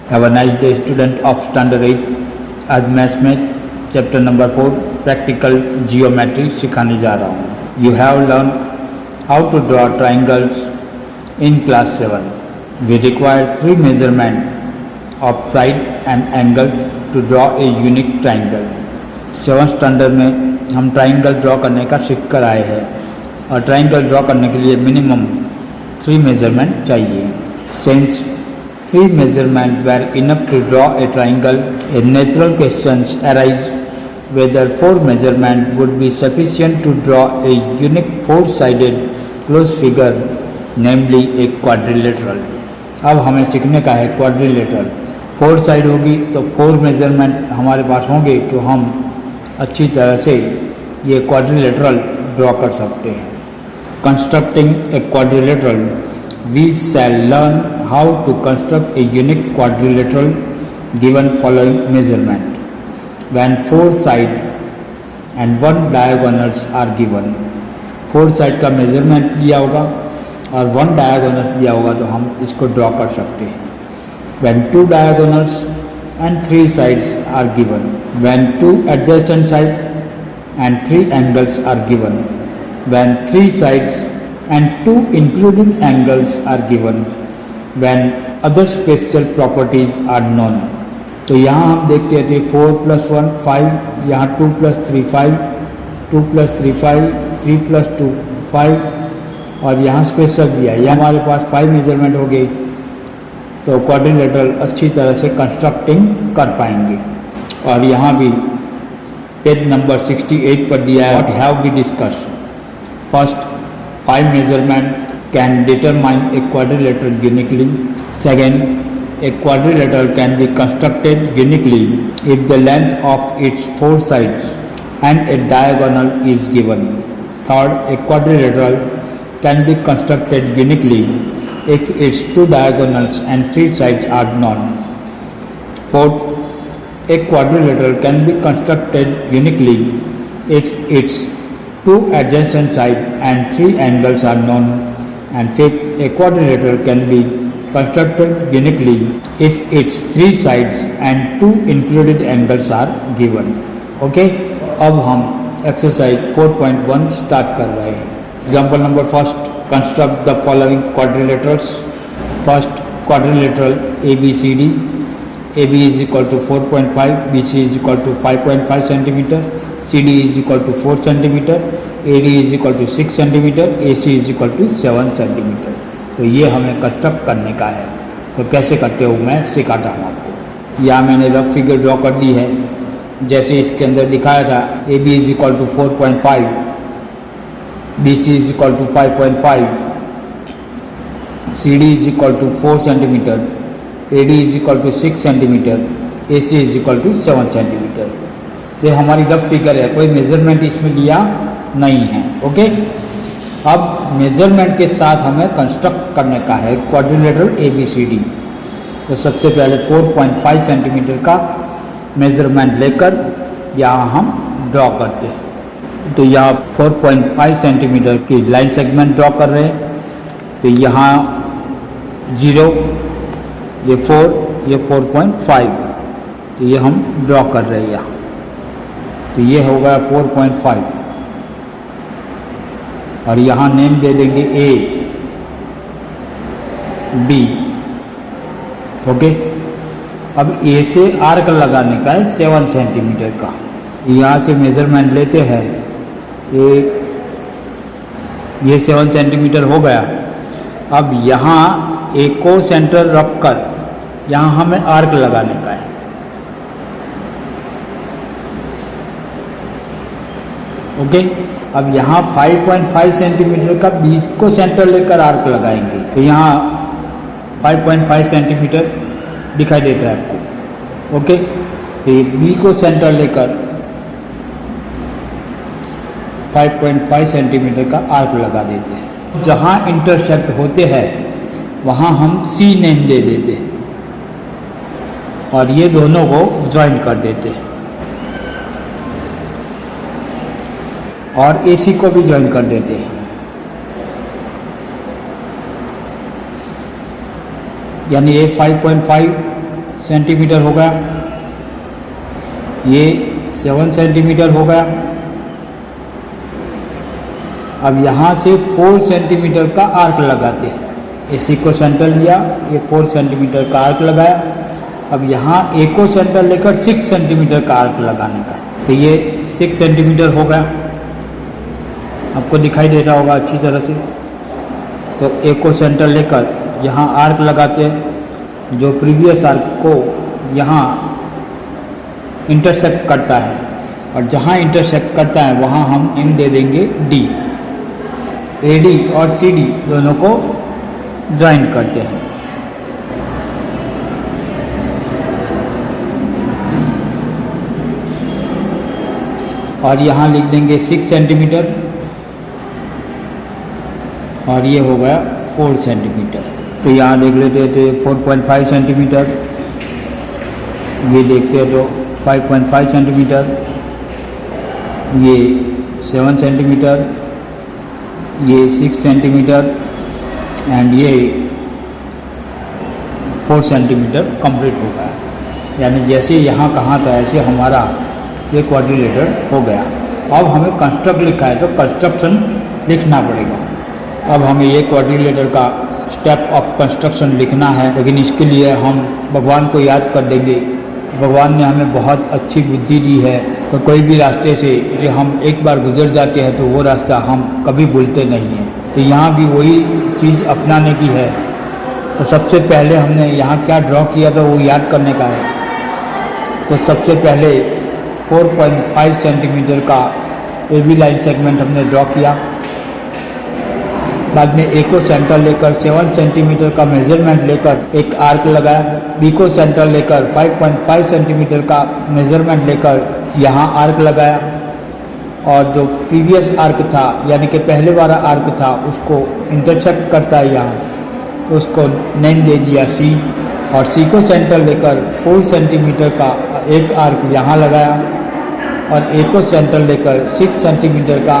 Have a nice day, student of Standard 8. आज maths में chapter number 4 practical geometry सिखाने जा रहा हूँ। You have learn how to draw triangles in class 7. We require 3 measurement of side and angles to draw a unique triangle. 7th standard में हम triangle draw करने का सीख कर आए हैं और ट्राइंगल ड्रॉ करने के लिए मिनिमम 3 मेजरमेंट चाहिए. Since 3 measurements were enough to draw a triangle, a natural question arises whether 4 measurements would be sufficient to draw a unique 4-sided closed figure, namely a quadrilateral. अब हमें सीखने का है quadrilateral. 4 side होगी तो 4 measurement हमारे पास होंगे तो हम अच्छी तरह से ये क्वाड्रिलेटरल ड्रॉ कर सकते हैं. Constructing a quadrilateral, we shall learn how to construct a unique quadrilateral given following measurement. When 4 sides and 1 diagonals are given, 4 side का मेजरमेंट दिया होगा और 1 डायगोनल दिया होगा तो हम इसको ड्रॉ कर सकते हैं. When 2 diagonals and 3 sides are given, when 2 adjacent sides and 3 angles are given, when 3 sides and 2 including angles are given, when other special properties are known. तो यहाँ हम देखते थे 4 + 1 5, यहाँ 2 + 3 5, 2 + 3 5, 3 + 2 5 और यहाँ स्पेशल दिया है. यहाँ हमारे पास 5 मेजरमेंट हो गए तो क्वाड्रिलेटरल अच्छी तरह से कंस्ट्रक्टिंग कर पाएंगे. और यहाँ भी पेज नंबर 68 पर दिया है. What have we discussed. First, 5 measurements can determine a quadrilateral uniquely. Second, a quadrilateral can be constructed uniquely if the length of its 4 sides and a diagonal is given. Third, a quadrilateral can be constructed uniquely if its 2 diagonals and 3 sides are known. Fourth, a quadrilateral can be constructed uniquely if its 2 adjacent sides and 3 angles are known. And fifth, a quadrilateral can be constructed uniquely if its 3 sides and 2 included angles are given. Okay? अब हम exercise 4.1 start कर रहे हैं. Example number first, construct the following quadrilaterals. First quadrilateral ABCD. AB is equal to 4.5, BC is equal to 5.5 centimeter, CD is equal to 4 centimeter, AD is equal to 6 centimeter, AC is equal to 7 centimeter. तो ये हमें construct करने का है. तो कैसे करते हो मैं सिखाता हूँ आपको. यहाँ मैंने रफ फिगर ड्रॉ कर दी है जैसे इसके अंदर दिखाया था. AB is equal to 4.5, BC is equal to 5.5, CD is equal to 4 centimeter, AD is equal to 6 centimeter, AC is equal to 7 centimeter. ये हमारी रफ फिगर है, कोई मेजरमेंट इसमें लिया नहीं है. ओके. अब मेजरमेंट के साथ हमें कंस्ट्रक्ट करने का है क्वाड्रिलेटरल ABCD. तो सबसे पहले 4.5 सेंटीमीटर का मेजरमेंट लेकर यहाँ हम ड्रॉ करते हैं. तो यहाँ 4.5 सेंटीमीटर की लाइन सेगमेंट ड्रॉ कर रहे हैं. तो यहाँ 0, ये 4, ये 4.5, तो ये हम ड्रॉ कर रहे हैं यहाँ. तो ये होगा 4.5 और यहाँ नेम दे देंगे A, B. ओके. अब A से आर्क लगाने का है 7 सेंटीमीटर का. यहाँ से मेजरमेंट लेते हैं कि ये 7 सेंटीमीटर हो गया. अब यहाँ A को सेंटर रख कर यहाँ हमें आर्क लगाने का है. ओके. अब यहाँ 5.5 सेंटीमीटर का B को सेंटर लेकर आर्क लगाएंगे. तो यहाँ 5.5 सेंटीमीटर दिखाई देता है आपको. ओके. तो ये B को सेंटर लेकर 5.5 सेंटीमीटर का आर्क लगा देते हैं. जहाँ इंटरसेक्ट होते हैं वहाँ हम C नेम दे देते हैं और ये दोनों को ज्वाइन कर देते हैं और AC को भी ज्वाइन कर देते हैं. यानी ये 5.5 सेंटीमीटर हो गया, ये 7 सेंटीमीटर हो गया। अब यहाँ से 4 सेंटीमीटर का आर्क लगाते हैं। इसी को सेंटर लिया, ये 4 सेंटीमीटर का आर्क लगाया। अब यहाँ एक को सेंटर लेकर 6 सेंटीमीटर का आर्क लगाने का, तो ये 6 सेंटीमीटर हो गया। आपको दिखाई दे रहा होगा अच्छी तरह से। तो एक को सेंटर लेकर यहाँ आर्क लगाते हैं, जो प्रीवियस आर्क को यहाँ इंटरसेक्ट करता है, और जहाँ इंटरसेक्ट करता है वहाँ हम नेम दे देंगे डी। AD और CD दोनों को ज्वाइन करते हैं। और यहाँ लिख देंगे 6 सेंटीमीटर, और ये हो गया 4 सेंटीमीटर। तो यहाँ देख लेते हैं तो 4.5 सेंटीमीटर, ये देखते हैं तो 5.5 सेंटीमीटर, ये 7 सेंटीमीटर, ये 6 सेंटीमीटर एंड ये 4 सेंटीमीटर कंप्लीट हो गया। यानी जैसे यहाँ कहाँ था ऐसे हमारा ये क्वाड्रिलेटर हो गया। अब हमें कंस्ट्रक्ट लिखा है तो कंस्ट्रक्शन लिखना पड़ेगा। अब हमें ये क्वाड्रिलेटर का स्टेप ऑफ कंस्ट्रक्शन लिखना है, लेकिन इसके लिए हम भगवान को याद कर देंगे। भगवान ने हमें बहुत अच्छी बुद्धि दी है, तो कोई भी रास्ते से जो हम एक बार गुजर जाते हैं तो वो रास्ता हम कभी भूलते नहीं हैं। तो यहाँ भी वही चीज़ अपनाने की है। तो सबसे पहले हमने यहाँ क्या ड्रॉ किया था वो याद करने का है। तो सबसे पहले 4.5 सेंटीमीटर का AB लाइन सेगमेंट हमने ड्रॉ किया। बाद में ए को सेंटर लेकर 7 सेंटीमीटर का मेजरमेंट लेकर एक आर्क लगाया। बी को सेंटर लेकर 5.5 सेंटीमीटर का मेजरमेंट लेकर यहाँ आर्क लगाया, और जो प्रीवियस आर्क था यानी कि पहले वाला आर्क था उसको इंटरसेक्ट करता है यहाँ, तो उसको नेम दे दिया C। और C को सेंटर लेकर 4 सेंटीमीटर का एक आर्क यहाँ लगाया, और ए को सेंटर लेकर 6 सेंटीमीटर का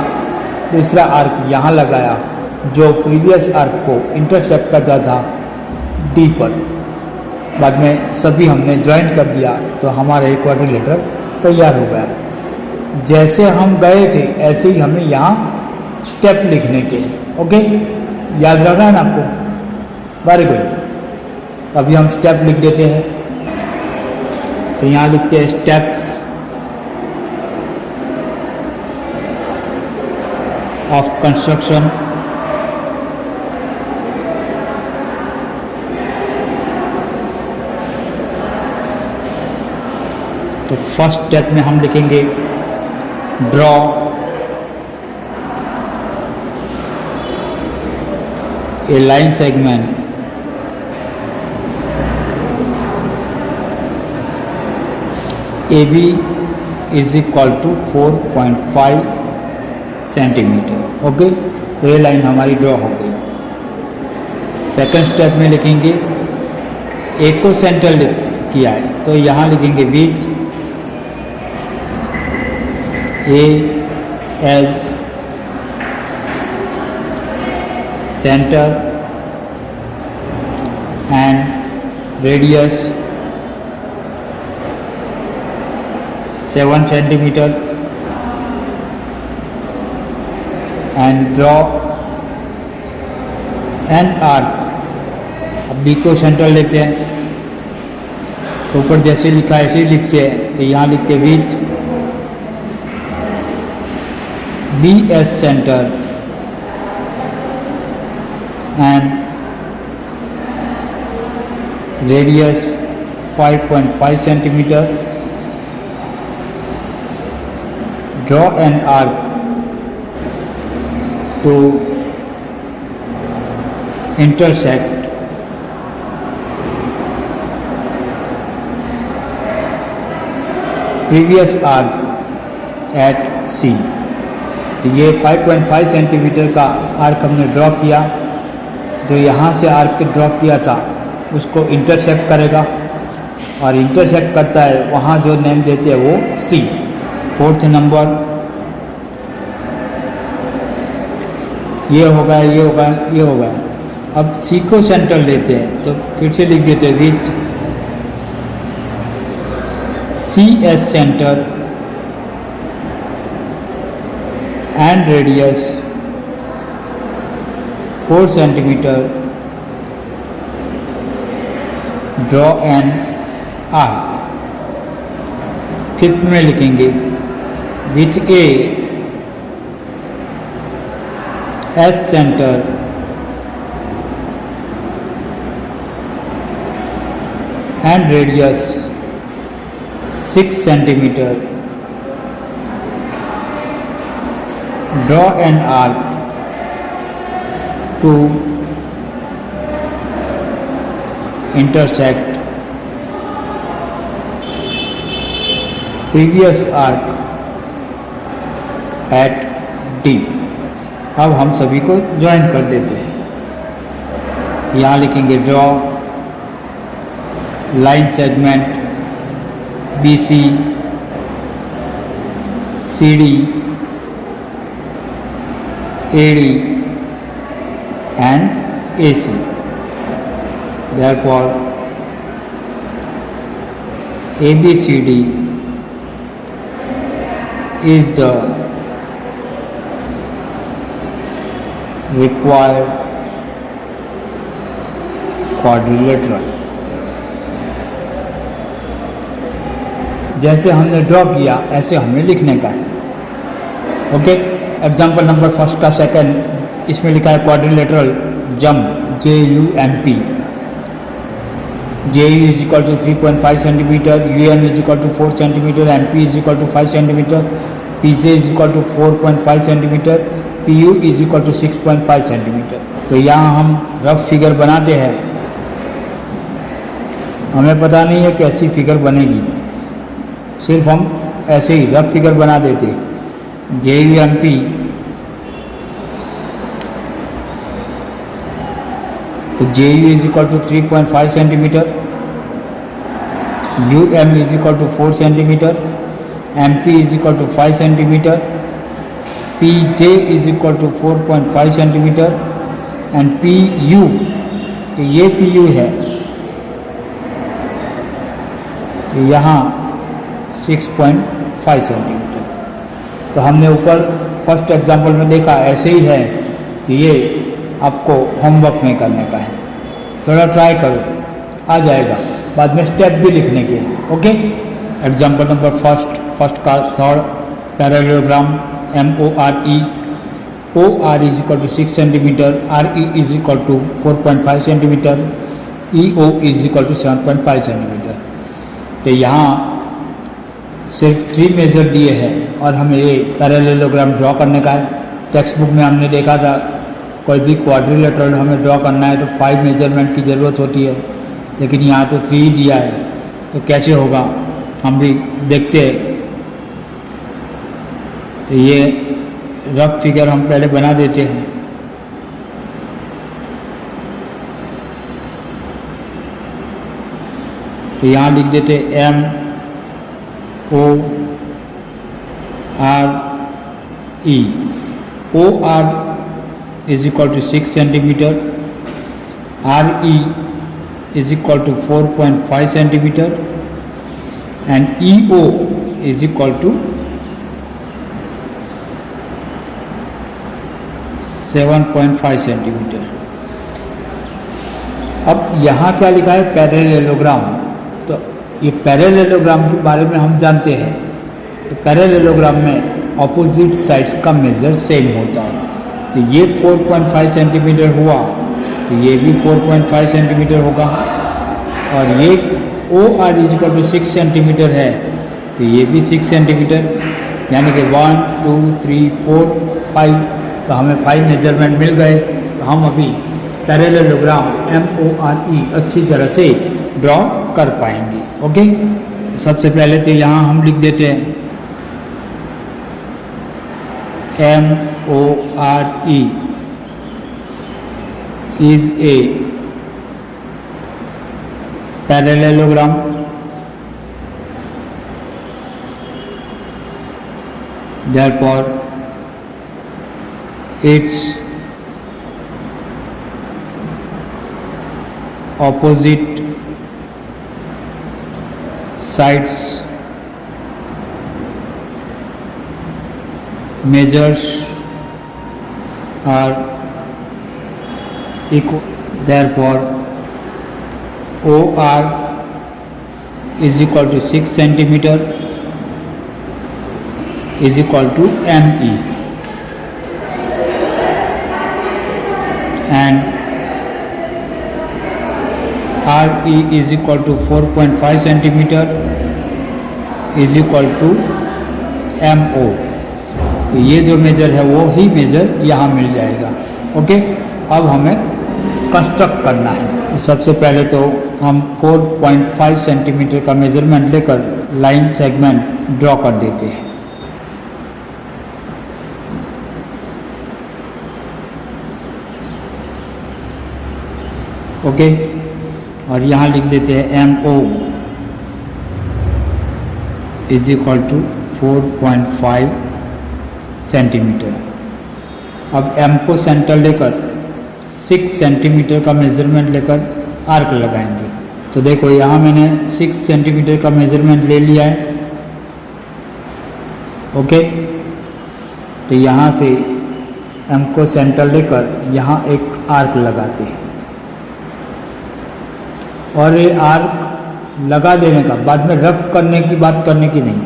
दूसरा आर्क यहाँ लगाया, जो प्रीवियस आर्क को इंटरसेक्ट करता था D पर। बाद में सभी हमने ज्वाइन कर दिया तो हमारा एक क्वाड्रिलेटर तैयार हो गया। जैसे हम गए थे ऐसे ही हमें यहाँ स्टेप लिखने के हैं। ओके, याद रखना है ना आपको? Very good. अभी हम स्टेप लिख देते हैं। तो यहाँ लिखते हैं स्टेप्स ऑफ कंस्ट्रक्शन। तो फर्स्ट स्टेप में हम लिखेंगे draw a line segment AB is equal to 4.5 centimetre. Okay, तो ये लाइन हमारी ड्रॉ हो गई। सेकंड स्टेप में लिखेंगे ए को सेंटर किया है तो यहाँ लिखेंगे width A as center and radius 7 centimeter, and draw an arc। अब B को सेंटर लेते हैं, ऊपर जैसे लिखा है ऐसे ही लिखते हैं, तो यहाँ लिखते हैं width B as center and radius 5.5 centimeter, draw an arc to intersect previous arc at C। तो ये 5.5 सेंटीमीटर का आर्क हमने ड्रॉ किया। जो यहाँ से आर्क ड्रॉ किया था उसको इंटरसेक्ट करेगा, और इंटरसेक्ट करता है वहाँ जो नेम देते हैं वो C। फोर्थ नंबर ये होगा, ये होगा, ये होगा। अब C को सेंटर लेते हैं तो फिर से लिख देते हैं width CS center and radius 4 centimeter. Draw an arc. Fifth में लिखेंगे with a S center and radius 6 centimeter. Draw an arc to intersect previous arc at D. अब हम सभी को ज्वाइन कर देते हैं. यहाँ लिखेंगे draw line segment BC CD AD and AC. Therefore ABCD is the required quadrilateral. जैसे हमने ड्रॉ किया ऐसे हमें लिखने का है. ओके, एग्जाम्पल नंबर फर्स्ट का सेकंड इसमें लिखा है quadrilateral jump JUMP. JU is equal to 3.5 centimeter, UM is equal to 4 centimeter, MP is equal to 5 centimeter, PJ is equal to 4.5 centimeter, PU is equal to 6.5 centimeter. तो यहाँ हम rough figure बनाते हैं. हमें पता नहीं है कैसी फिगर बनेगी, सिर्फ हम ऐसे ही रफ फिगर बना देते. JUMP तो JU is equal to 3.5 centimeter, UM is equal to 4 centimeter, MP is equal to 5 centimeter, PJ is equal to 4.5 centimeter and PU तो ये PU है यहाँ 6.5 सेंटीमीटर. तो हमने ऊपर फर्स्ट एग्जांपल में देखा ऐसे ही है कि ये आपको होमवर्क में करने का है. थोड़ा ट्राई करो, आ जाएगा. बाद में स्टेप भी लिखने के हैं. ओके, एग्जांपल नंबर फर्स्ट का third parallelogram MORE. OR is equal to 6 centimeter, RE is equal to 4.5 centimeter, EO is equal to 7.5 centimeter. तो यहाँ सिर्फ 3 मेजर दिए हैं और हमें ये पैरेललोग्राम ड्रॉ करने का है. टेक्स्ट बुक में हमने देखा था कोई भी क्वाड्रिलेटरल हमें ड्रॉ करना है तो 5 मेजरमेंट की ज़रूरत होती है, लेकिन यहाँ तो 3 दिया है. तो कैसे होगा हम भी देखते हैं. तो ये रफ फिगर हम पहले बना देते हैं. तो यहाँ लिख देते MORE. OR is equal to 6 centimeter, RE is equal to 4.5 centimeter and EO is equal to 7.5 centimetre. अब यहाँ क्या लिखा है पैरेललोग्राम. तो ये पैरेललोग्राम के बारे में हम जानते हैं. तो पैरेललोग्राम में ऑपोजिट साइड्स का मेजर सेम होता है. तो ये 4.5 सेंटीमीटर हुआ तो ये भी 4.5 सेंटीमीटर होगा और ये OR इक्वल टू 6 सेंटीमीटर है तो ये भी 6 सेंटीमीटर, यानी कि 1 2 3 4 5. तो हमें 5 मेजरमेंट मिल गए. तो हम अभी पैरेललोग्राम MORE अच्छी तरह से ड्रॉ कर पाएंगे. ओके, सबसे पहले तो यहाँ हम लिख देते हैं MORE is a parallelogram therefore its opposite sides measures are equal. Therefore, OR is equal to 6 centimeter is equal to ME, and RE is equal to 4.5 centimeter is equal to MO. तो ये जो major है वो ही major यहाँ मिल जाएगा। Okay, अब हमें construct करना है। सबसे पहले तो हम 4.5 सेंटीमीटर का मेजरमेंट लेकर लाइन सेगमेंट ड्रॉ कर देते हैं। ओके, और यहाँ लिख देते हैं MO is equal to 4.5 centimetre. अब M को सेंटर लेकर 6 सेंटीमीटर का मेज़रमेंट लेकर आर्क लगाएंगे। तो देखो यहाँ मैंने 6 सेंटीमीटर का मेज़रमेंट ले लिया है। ओके, तो यहाँ से M को सेंटर लेकर यहाँ एक आर्क लगाते हैं, और ये आर्क लगा देने का बाद में रफ करने की बात करने की नहीं,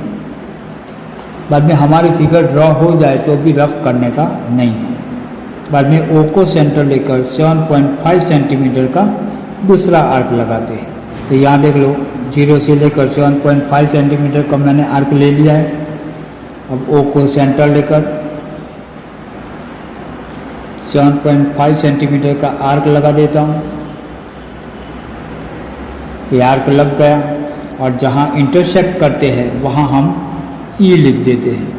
बाद में हमारी फिगर ड्रॉ हो जाए तो भी रफ करने का नहीं है। बाद में O को सेंटर लेकर 7.5 सेंटीमीटर का दूसरा आर्क लगाते हैं। तो यहाँ देख लो 0 से लेकर 7.5 सेंटीमीटर का मैंने आर्क ले लिया है। अब O को सेंटर लेकर 7.5 सेंटीमीटर का आर्क लगा देता हूँ। तो आर्क लग गया, और जहाँ इंटरसेक्ट करते हैं वहाँ हम E लिख देते हैं।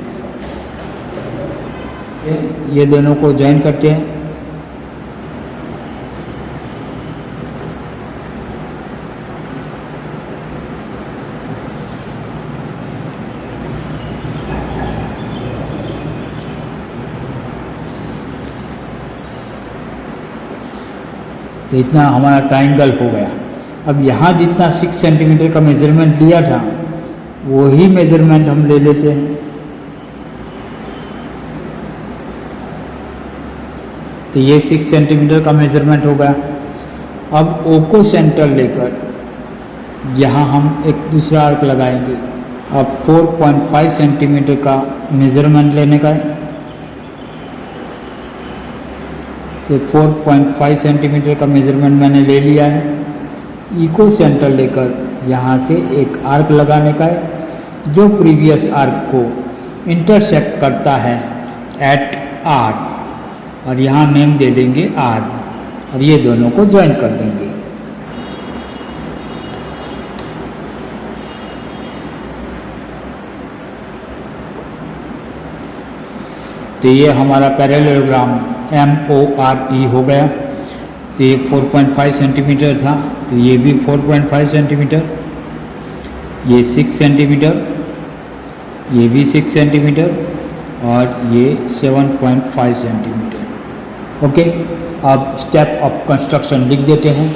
ये दोनों को ज्वाइन करते हैं। तो इतना हमारा ट्रायंगल हो गया। अब यहाँ जितना 6 सेंटीमीटर का मेजरमेंट लिया था वही मेजरमेंट हम ले लेते हैं। तो ये 6 सेंटीमीटर का मेजरमेंट हो गया। अब O को सेंटर लेकर यहाँ हम एक दूसरा आर्क लगाएंगे। अब 4.5 सेंटीमीटर का मेजरमेंट लेने का है। तो 4.5 सेंटीमीटर का मेजरमेंट मैंने ले लिया है। E को सेंटर लेकर यहाँ से एक आर्क लगाने का है जो प्रीवियस आर्क को इंटरसेक्ट करता है एट R, और यहाँ नेम दे देंगे R, और ये दोनों को ज्वाइन कर देंगे। तो ये हमारा पैरेललोग्राम MORE हो गया। तो ये 4.5 सेंटीमीटर था, तो ये भी 4.5 सेंटीमीटर, ये 6 सेंटीमीटर, ये भी 6 सेंटीमीटर, और ये 7.5 सेंटीमीटर। ओके, अब स्टेप ऑफ कंस्ट्रक्शन लिख देते हैं।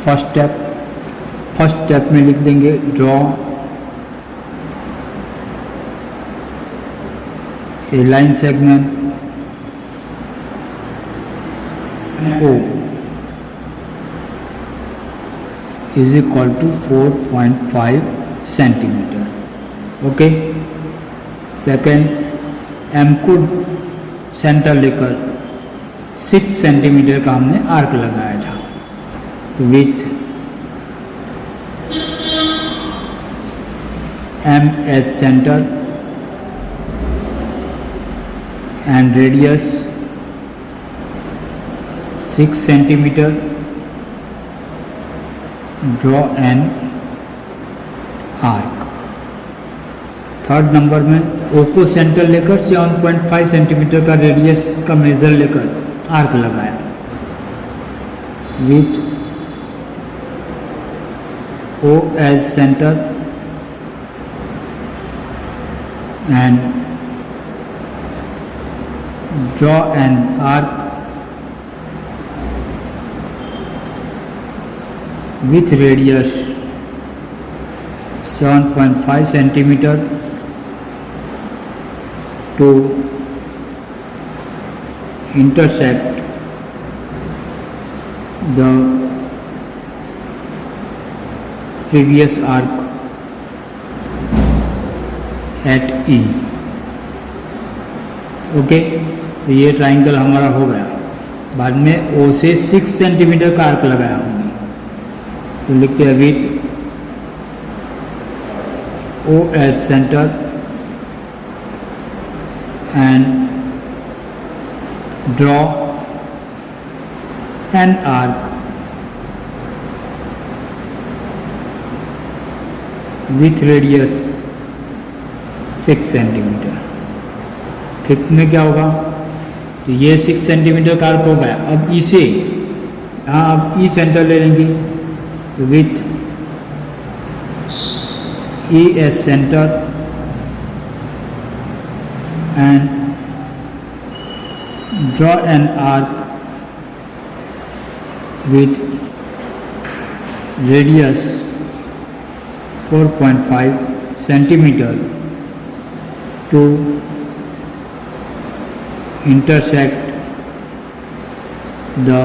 फर्स्ट स्टेप में लिख देंगे draw a line segment O is equal to 4.5 centimetre. Okay, second M को सेंटर लेकर 6 सेंटीमीटर का हमने आर्क लगाया था। तो with M as center and radius 6 centimetre, draw an arc। Third number में O को सेंटर लेकर 7.5 सेंटीमीटर का रेडियस का मेजर लेकर आर्क लगाया with O as center and draw an arc with radius 7.5 centimeter to intersect the previous arc at E. Okay, तो ये triangle हमारा हो गया। बाद में O से 6 सेंटीमीटर का आर्क लगाया हमने, तो लिखते हैं with O at centre and draw an arc with radius 6 centimetre. Fifth में क्या होगा, तो ये 6 सेंटीमीटर का आर्क हो गया। अब इसे यहाँ आप ई सेंटर ले लेंगे, तो with E S centre and draw an arc with radius 4.5 centimeter to intersect the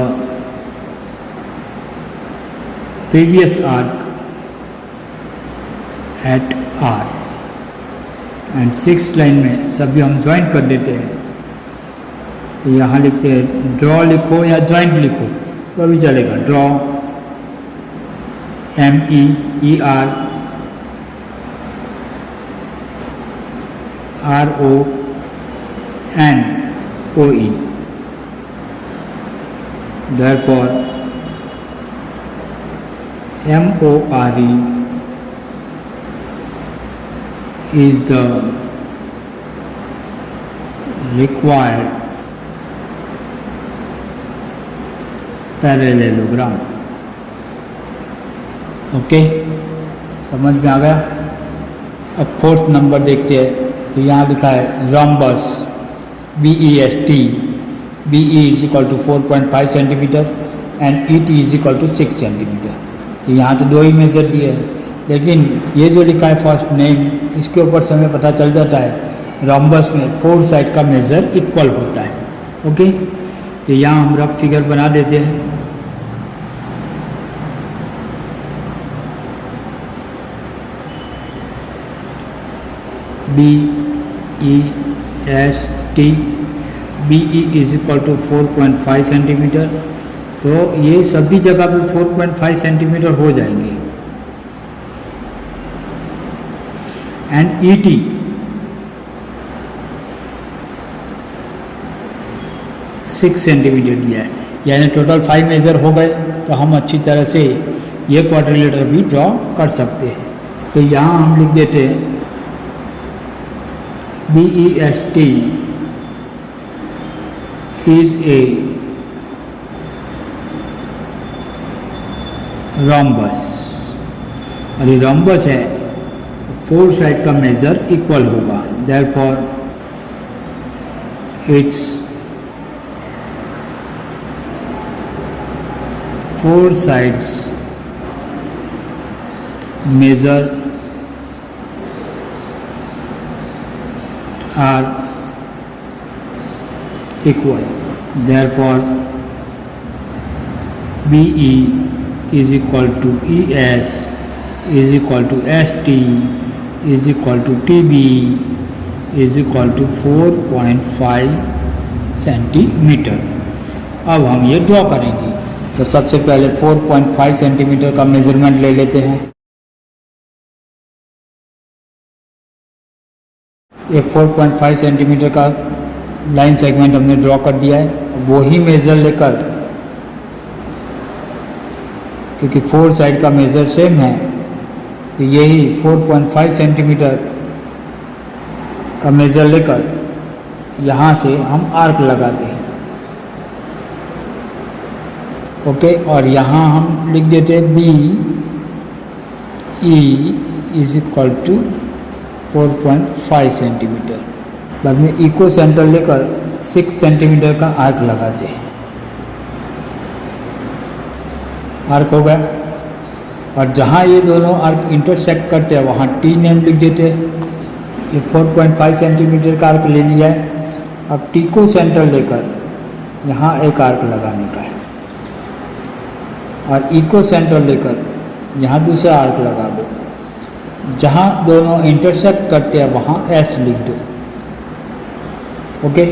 previous arc at R। And 6th line में सभी हम ज्वाइंट कर देते हैं, तो यहाँ लिखते हैं ड्रॉ लिखो या ज्वाइंट लिखो तो भी चलेगा। Draw MEER RONOE। Therefore MORE is the required parallelogram। Okay, समझ में आ गया। अब 4th नंबर देखते हैं, तो यहाँ लिखा है rhombus BEST, BE is equal to 4.5 centimetre and ET is equal to 6 centimetre. तो यहाँ तो दो ही मेजर दिए हैं, लेकिन ये जो लिखा है फर्स्ट नेम, इसके ऊपर से हमें पता चल जाता है रोम्बस में 4 साइड का मेजर इक्वल होता है। ओके, तो यहाँ हम रफ फिगर बना देते हैं। BEST, BE is equal to 4.5 centimetre, तो ये सभी जगह पे 4.5 सेंटीमीटर हो जाएंगे। एंड ET सिक्स सेंटीमीटर दिया है, यानी टोटल 5 मेजर हो गए। तो हम अच्छी तरह से ये क्वाड्रिलेटर भी ड्रॉ कर सकते हैं। तो यहाँ हम लिख देते हैं BEST is a rhombus, और ये rhombus है तो 4 साइड का मेजर इक्वल होगा। therefore its 4 sides measure are equal। therefore BE is equal to ES is equal to ST is equal to TB is equal to 4.5 centimetre. अब हम ये draw करेंगे, तो सबसे पहले 4.5 सेंटीमीटर का मेजरमेंट ले लेते हैं। एक 4.5 सेंटीमीटर का लाइन सेगमेंट हमने ड्रॉ कर दिया है। वो ही मेज़र लेकर, क्योंकि 4 साइड का मेज़र सेम है, तो यही 4.5 सेंटीमीटर का मेज़र लेकर यहाँ से हम आर्क लगाते हैं। ओके, और यहाँ हम लिख देते हैं BE is equal to 4.5 centimetre. बाद में इको सेंटर लेकर 6 सेंटीमीटर का आर्क लगाते हैं। आर्क हो गया। और जहाँ ये दोनों आर्क इंटरसेक्ट करते हैं वहाँ टी नेम लिख देते हैं। ये 4.5 सेंटीमीटर का आर्क ले लिया है। अब टी को सेंटर लेकर यहाँ एक आर्क लगाने का है और ई को सेंटर लेकर यहाँ दूसरा आर्क लगा दो। जहाँ दोनों इंटरसेक्ट करते हैं वहाँ एस लिख दो। ओके,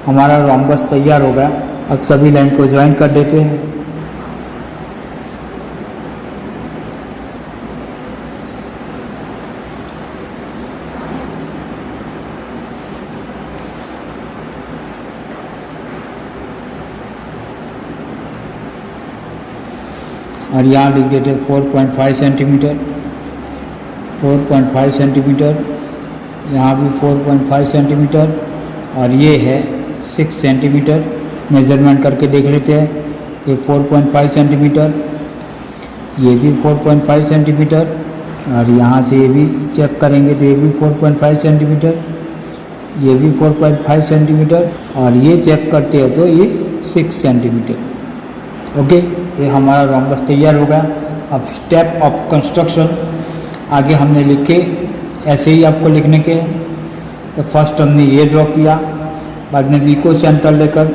हमारा रोम्बस तैयार हो गया। अब सभी लाइन को ज्वाइन कर देते हैं। और यहाँ लिख देते हैं 4.5 सेंटीमीटर, 4.5 सेंटीमीटर, यहाँ भी 4.5 सेंटीमीटर और ये है 6 सेंटीमीटर। मेज़रमेंट करके देख लेते हैं। ये 4.5 सेंटीमीटर, ये भी 4.5 सेंटीमीटर और यहाँ से ये भी चेक करेंगे तो ये भी 4.5 सेंटीमीटर, ये भी 4.5 सेंटीमीटर और ये चेक करते हैं तो ये 6 सेंटीमीटर। ओके, ये हमारा रोम्बस तैयार होगा। अब स्टेप ऑफ कंस्ट्रक्शन आगे हमने लिखे, ऐसे ही आपको लिखने के। तो फर्स्ट हमने ये ड्रॉ किया, बाद में बी को सेंटर लेकर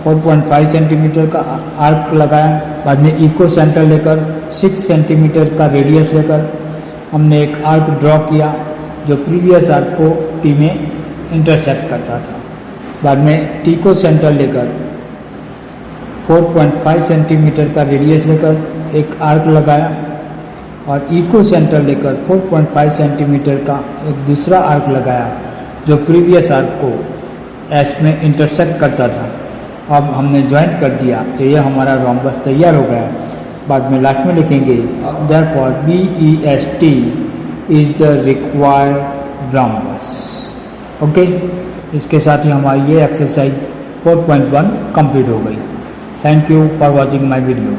4.5 सेंटीमीटर का आर्क लगाया, बाद में ई को सेंटर लेकर 6 सेंटीमीटर का रेडियस लेकर हमने एक आर्क ड्रॉ किया जो प्रीवियस आर्क को टी में इंटरसेक्ट करता था। बाद में टी को सेंटर लेकर 4.5 सेंटीमीटर का रेडियस लेकर एक आर्क लगाया और ई को सेंटर लेकर 4.5 सेंटीमीटर का एक दूसरा आर्क लगाया जो प्रीवियस आर्क को एस में इंटरसेक्ट करता था। अब हमने ज्वाइन कर दिया तो ये हमारा रोम्बस तैयार हो गया। बाद में लास्ट में लिखेंगे therefore BEST is the required rhombus. Okay, इसके साथ ही हमारी ये एक्सरसाइज 4.1 कंप्लीट हो गई। Thank you for watching my video.